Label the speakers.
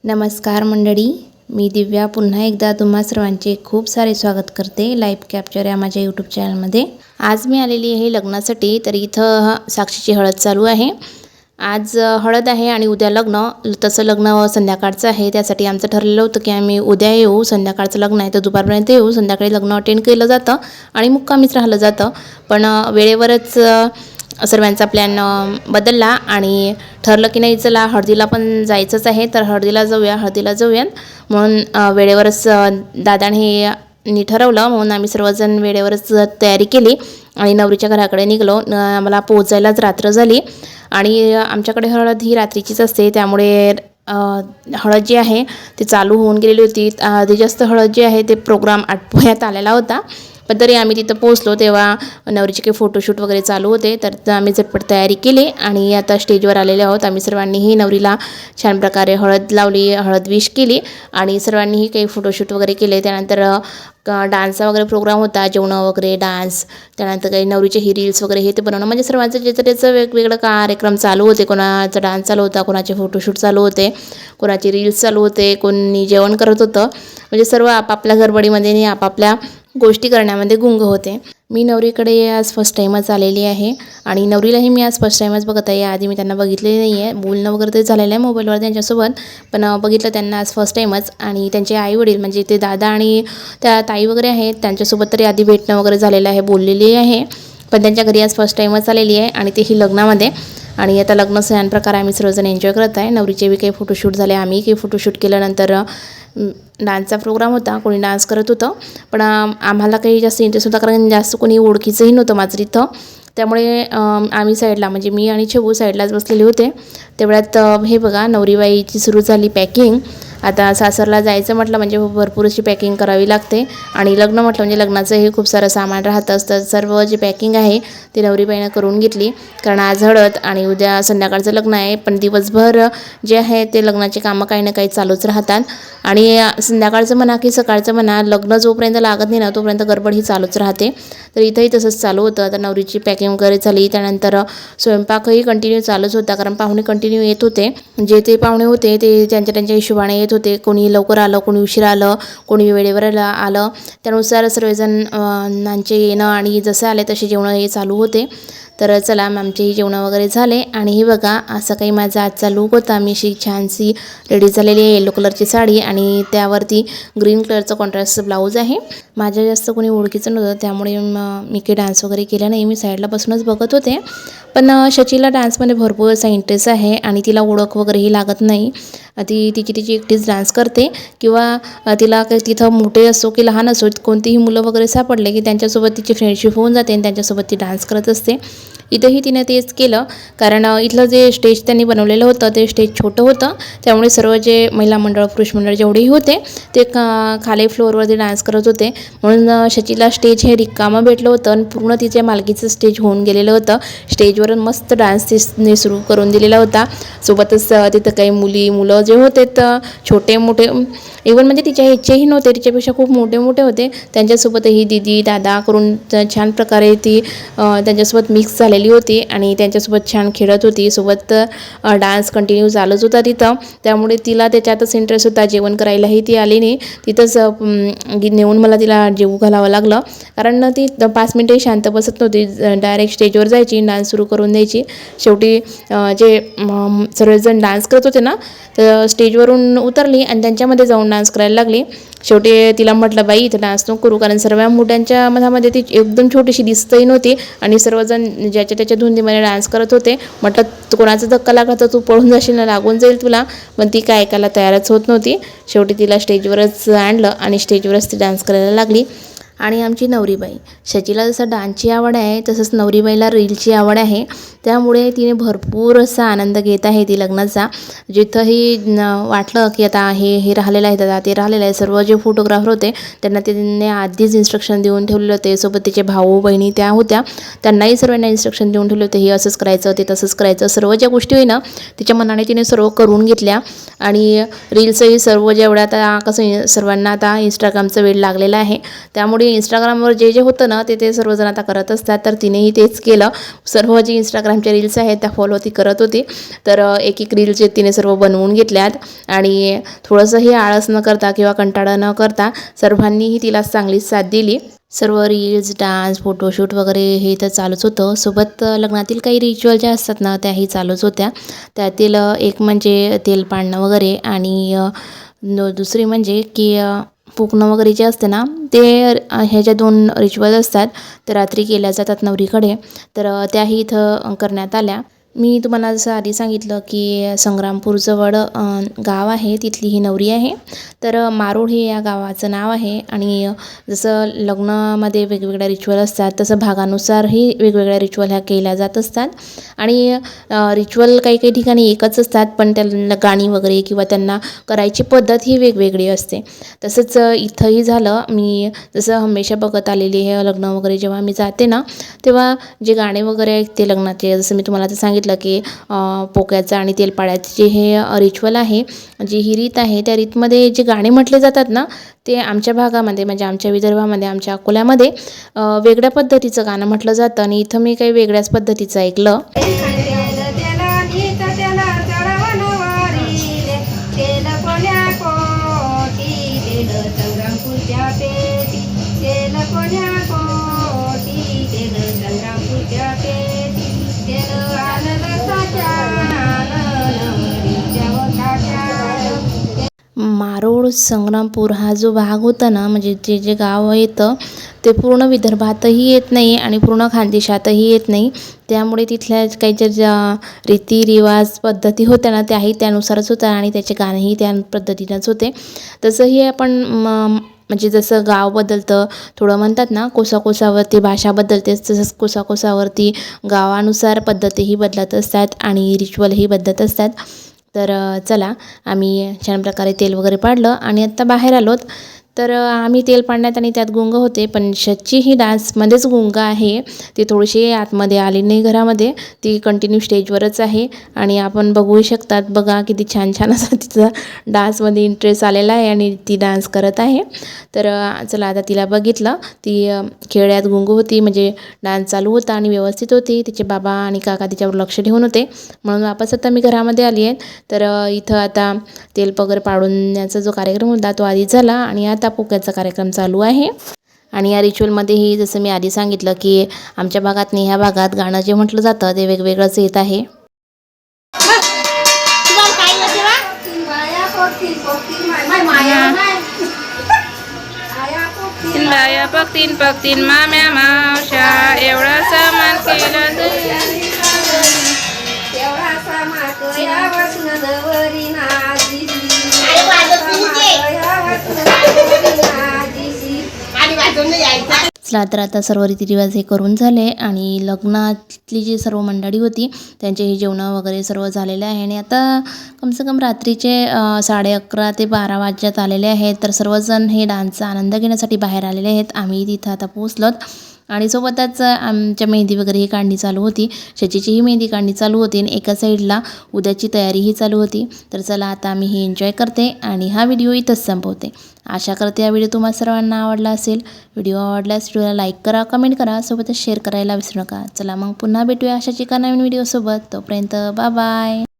Speaker 1: नमस्कार मंडळी, मी दिव्या पुन्हा एकदा तुम्हा सर्वांचे खूप सारे स्वागत करते लाईव्ह कॅप्चर या माझ्या यूट्यूब चॅनलमध्ये। आज मी आलेली आहे लग्नासाठी। तर इथं साक्षीची हळद चालू आहे। आज हळद आहे आणि उद्या लग्न। तसं लग्न संध्याकाळचं आहे, त्यासाठी आमचं ठरलेलं होतं की आम्ही उद्या येऊ। संध्याकाळचं लग्न आहे तर दुपारपर्यंत येऊ, संध्याकाळी लग्न अटेंड केलं जातं आणि मुक्कामीच राहिलं जातं। पण वेळेवरच सर्वांचा प्लॅन बदलला आणि ठरलं की नाही चला हळदीला पण जायचंच आहे, तर हळदीला जाऊया म्हणून वेळेवरच दादाने ठरवलं। म्हणून आम्ही सर्वजण वेळेवरच तयारी केली आणि नवरीच्या घराकडे निघलो। आम्हाला पोहोचायलाच रात्र झाली आणि आमच्याकडे हळद ही रात्रीचीच असते, त्यामुळे हळद जी आहे ती चालू होऊन गेलेली होती। आधी जास्त हळद जी आहे ते प्रोग्राम आटोपण्यात आलेला होता, पण तरी आम्ही तिथं पोहोचलो तेव्हा नवरीचे काही फोटोशूट वगैरे चालू होते। तर आम्ही झटपट तयारी केली आणि आता स्टेजवर आलेले आहोत। आम्ही सर्वांनीही नवरीला छान प्रकारे हळद लावली, हळद विश केली आणि सर्वांनीही काही फोटोशूट वगैरे केले। त्यानंतर डान्सचा वगैरे प्रोग्राम होता, जेवण वगैरे डान्स, त्यानंतर काही नवरीचे ही रील्स वगैरे हे ते बनवणं, म्हणजे सर्वांचं ज्याचं त्याचं वेगवेगळं कार्यक्रम चालू होते। कोणाचा डान्स चालू होता, कोणाचे फोटोशूट चालू होते, कोणाचे रील्स चालू होते, कोणी जेवण करत होतं, म्हणजे सर्व आपापल्या गडबडीमध्ये आणि आपापल्या गोष्टी करण्यामध्ये गुंग होते। मी नवरीकडे आज फर्स्ट टाईमच आलेली आहे आणि नवरीलाही मी आज फर्स्ट टाईमच बघत आहे। आधी मी त्यांना बघितलेली नाही आहे, बोलणं वगैरे ते झालेलं आहे मोबाईलवर त्यांच्यासोबत, पण बघितलं त्यांना आज फर्स्ट टाईमच। आणि त्यांचे आईवडील म्हणजे ते दादा आणि त्या ताई वगैरे आहेत त्यांच्यासोबत तरी आधी भेटणं वगैरे झालेलं आहे, बोललेली आहे, पण त्यांच्या घरी आज फर्स्ट टाईमच आलेली आहे आणि तेही लग्नामध्ये। आणि आता लग्न सण प्रकारे आम्ही सर्वजण एन्जॉय करत आहे। नवरीचे बी काही फोटोशूट झाले, आम्ही काही फोटोशूट केल्यानंतर डान्सचा प्रोग्राम होता, कोणी डान्स करत होतं, पण आम्हाला काही जास्त इंटरेस्ट होता कारण जास्त कोणी ओळखीचंही नव्हतं माझं तिथं, त्यामुळे आम्ही साईडला म्हणजे मी आणि छबू साईडलाच बसलेले होते। तेवढ्यात हे बघा नवरीबाईची सुरू झाली पॅकिंग। आता सासरला जायचं म्हटलं म्हणजे भरपूर अशी पॅकिंग करावी लागते आणि लग्न म्हटलं म्हणजे लग्नाचंही खूप सारं सामान राहतं असतं। सर्व जी पॅकिंग आहे ती नवरीबाईनं करून घेतली, कारण आज हळद आणि उद्या संध्याकाळचं लग्न आहे, पण दिवसभर जे आहे ते लग्नाचे कामं काही ना काही चालूच राहतात आणि संध्याकाळचं म्हणा की सकाळचं म्हणा, लग्न जोपर्यंत लागत नाही ना तोपर्यंत गडबड ही चालूच राहते। तर इथंही तसंच चालू होतं। आता नवरीची पॅकिंग वगैरे झाली, त्यानंतर स्वयंपाकही कंटिन्यू चालूच होता, कारण पाहुणे कंटिन्यू येत होते। जे ते पाहुणे होते ते त्यांच्या हिशोबाने येत होते, कोणी लवकर आलं, कोणी उशिरा आलं, कोणी वेळेवर आलं, त्यानुसार सर्वजण नांचे येणं आणि जसे आले तसे जेवणं हे चालू होते। तर चला आमचेही जेवणं वगैरे झाले आणि हे बघा असं काही माझा आजचा लूक होता। मी अशी छानशी रेडी झालेली आहे, येलो कलरची साडी आणि त्यावरती ग्रीन कलरचं कॉन्ट्रास्ट ब्लाऊज आहे। माझ्या जास्त कोणी ओळखीचं नव्हतं, त्यामुळे मी काही डान्स वगैरे केला नाही, मी साईडला बसूनच बघत होते। पण शचीला डान्समध्ये भरपूर असा इंटरेस्ट आहे आणि तिला ओळख वगैरेही लागत नाही, ती तिची एकटीच डान्स करते किंवा तिला तिथं मोठे असो की लहान असो कोणतीही मुलं वगैरे सापडले की त्यांच्यासोबत तिची फ्रेंडशिप होऊन जाते आणि त्यांच्यासोबत ती डान्स करत असते। इथंही तिने तेच केलं, कारण इथलं जे स्टेज त्यांनी बनवलेलं होतं ते स्टेज छोटं होतं, त्यामुळे सर्व जे महिला मंडळ पुरुष मंडळ जेवढेही होते ते खाली फ्लोअरवरती डान्स करत होते। म्हणून शचीला स्टेज हे रिकामं भेटलं होतं आणि पूर्ण तिच्या मालकीचं स्टेज होऊन गेलेलं होतं। स्टेजवरून मस्त डान्स तिने सुरू करून दिलेला होता, सोबतच तिथं काही मुलं जे होते तर छोटे मोठे इवन म्हणजे तिच्या इच्छेही नव्हते, तिच्यापेक्षा खूप मोठे होते, त्यांच्यासोबतही दीदी दादा करून छान प्रकारे ती त्यांच्यासोबत मिक्स झालेली होती आणि त्यांच्यासोबत छान खेळत होती, सोबत डान्स कंटिन्यू चालूच होता तिथं, त्यामुळे तिला त्याच्यातच इंटरेस्ट होता। जेवण करायलाही ती आली नाही, तिथंच नेऊन मला तिला जेवू घालावं लागलं, कारण ती 5 मिनिटंही शांत बसत नव्हती, डायरेक्ट स्टेजवर जायची, डान्स सुरू करून द्यायची। शेवटी जे सर्वजण डान्स करत होते ना तर स्टेजवरून उतरली आणि त्यांच्यामध्ये जाऊन डान्स करायला लागली। शेवटी तिला म्हटलं बाई इथं डान्स नको करू, कारण सर्व मुलांच्या मधामध्ये ती एकदम छोटीशी दिसतही नव्हती आणि सर्वजण ज्याच्या त्याच्या धुंदीमध्ये डान्स करत होते। म्हटलं कोणाचा धक्का लागला तर तू पळून जाशील ना, लागून जाईल तुला, पण ती काय ऐकायला तयारच होत नव्हती। शेवटी तिला स्टेजवरच आणलं आणि स्टेजवरच ती डान्स करायला लागली। आणि आमची नवरीबाई शचीला जसं डान्सची आवड आहे तसंच नवरीबाईला रीलची आवड आहे, त्यामुळे तिने भरपूर असा आनंद घेत आहे ती लग्नाचा। जिथंही वाटलं की आता हे राहिलेलं आहे, दादा ते राहिलेलं आहे, सर्व जे फोटोग्राफर होते त्यांना तिने आधीच इन्स्ट्रक्शन देऊन ठेवलेलं होते, सोबत तिचे भाऊ बहिणी त्या होत्या, त्यांनाही सर्वांना इन्स्ट्रक्शन देऊन ठेवले होते, हे असंच करायचं ते तसंच करायचं, सर्व ज्या गोष्टी होई ना तिच्या मनाने तिने सर्व करून घेतल्या। आणि रील्सही सर्व जेवढ्या आता कसं सर्वांना आता इंस्टाग्रामचं वेळ लागलेला आहे, त्यामुळे आपले इंस्टाग्रामवर जे जे होतं ना ते सर्वजण आता करत असतात. तर तिनेही तेच केलं. सर्व जे इंस्टाग्रामच्या रील्स आहेत त्या फॉलो ती करत होती. तर एक एक रील्सचे तिने सर्व बनवून घेतल्यात आणि थोडंसंही आळस न करता किंवा कंटाळा न करता सर्वांनीही तिला चांगलीच साथ दिली. सर्व रील्स, डान्स, फोटोशूट वगैरे हे तर चालूच होतं. सोबत लग्नातील काही रिच्युअल ज्या असतात ना त्याही चालूच होत्या. त्यातील एक म्हणजे तेल पाडणं वगैरे आणि दुसरी म्हणजे की फुकणं वगैरे जे असते ना ते ह्या ज्या 2 रिच्युअल असतात ते रात्री केल्या जातात नवरीकडे. तर त्याही इथं करण्यात आल्या. मी तुम्हाला जसं आधी सांगितलं की संग्रामपूरजवळ गाव आहे, तिथली ही नवरी आहे. तर मारोळ हे या गावाचं नाव आहे आणि जसं लग्नामध्ये वेगवेगळ्या रिच्युअल असतात तसं भागानुसारही वेगवेगळ्या रिच्युअल ह्या केल्या जात असतात. आणि रिच्युअल काही काही ठिकाणी एकच असतात पण त्याला गाणी वगैरे किंवा त्यांना करायची पद्धत ही वेगवेगळी असते. तसंच इथंही झालं. मी जसं हमेशा बघत आलेली हे लग्न वगैरे जेव्हा मी जाते ना तेव्हा जे गाणे वगैरे ऐकते लग्नाचे, जसं मी तुम्हाला आता सांगितलं की पोक्याचं आणि तेलपाड्याचे जे हे रिच्युअल आहे, जी ही रीत आहे, त्या रीतमध्ये जे गाणे म्हटले जातात ना ते आमच्या भागामध्ये म्हणजे आमच्या विदर्भामध्ये, आमच्या अकोल्यामध्ये वेगळ्या पद्धतीचं गाणं म्हटलं जातं आणि इथं मी काही वेगळ्याच पद्धतीचं ऐकलं. मारोळ संग्रामपूर हा जो भाग होता ना म्हणजे जे जे गाव येतं ते पूर्ण विदर्भातही येत नाही आणि पूर्ण खानदेशातही येत नाही. त्यामुळे तिथल्या काही ज्या रीतिरिवाज पद्धती होत्या ना त्याही त्यानुसारच होत्या आणि त्याचे गाणेही त्या पद्धतीनंच होते. तसंही आपण म्हणजे जसं गाव बदलतं थोडं म्हणतात ना कोसाकोसावरती भाषा बदलते, तसंच कोसाकोसावरती गावानुसार पद्धतीही बदलत असतात आणि रिच्युअलही बदलत असतात. तर चला आम्ही छान प्रकारे तेल वगैरे पाडलं आणि आत्ता बाहेर आलोत. तर आम्ही तेल पाडण्यात आणि त्यात गुंग होते पण शची ही डान्समध्येच गुंग आहे. ती थोडीशी आतमध्ये आली नाही घरामध्ये, ती कंटिन्यू स्टेजवरच आहे आणि आपण बघू शकतात. बघा किती छान छान असा तिचा डान्समध्ये इंटरेस्ट आलेला आहे आणि ती डान्स करत आहे. तर चला आता तिला बघितलं, ती खेळ्यात गुंग होती म्हणजे डान्स चालू होता आणि व्यवस्थित होती. तिचे बाबा आणि काका तिच्यावर लक्ष ठेवून होते म्हणून वापस आता मी घरामध्ये आली आहे. तर इथं आता तेल वगैरे पाडण्याचा जो कार्यक्रम होता तो आधी झाला आणि आता पोक्याचा कार्यक्रम चालू आहे. आणि या रिच्युअलमध्येही जसं मी आधी सांगितलं की आमच्या भागात नाही ह्या भागात गाणं जे म्हटलं जातं ते वेगवेगळंच येत आहे.
Speaker 2: पक्तीन माम्या मावशा एवढा सामान केलं
Speaker 1: चला तर आता सर्व रीतिरिवाज हे करून झाले आणि लग्नातली जी सर्व मंडळी होती त्यांचे हे जेवणं वगैरे सर्व झालेले आहे आणि आता कमसे कम रात्रीचे 11:30 ते 12 वाजण्यात आलेले आहेत. तर सर्वजण हे डान्सचा आनंद घेण्यासाठी बाहेर आलेले आहेत. आम्ही तिथं आता पोहोचलोत आणि सोबतच आमच्या मेहंदी वगैरे ही काढणी चालू होती. शचीचीही मेहंदी काढणी चालू होती आणि एका साईडला उद्याची तयारीही चालू होती. तर चला आता आम्ही हे एन्जॉय करते आणि हा व्हिडिओ इथंच संपवते. आशा करते हा व्हिडिओ तुम्हा सर्वांना आवडला असेल. व्हिडिओ आवडल्यास व्हिडिओला लाईक करा, कमेंट करा, सोबतच शेअर करायला विसरू नका. चला मग पुन्हा भेटूया अशाच एका नवीन व्हिडिओसोबत. तोपर्यंत बाय बाय.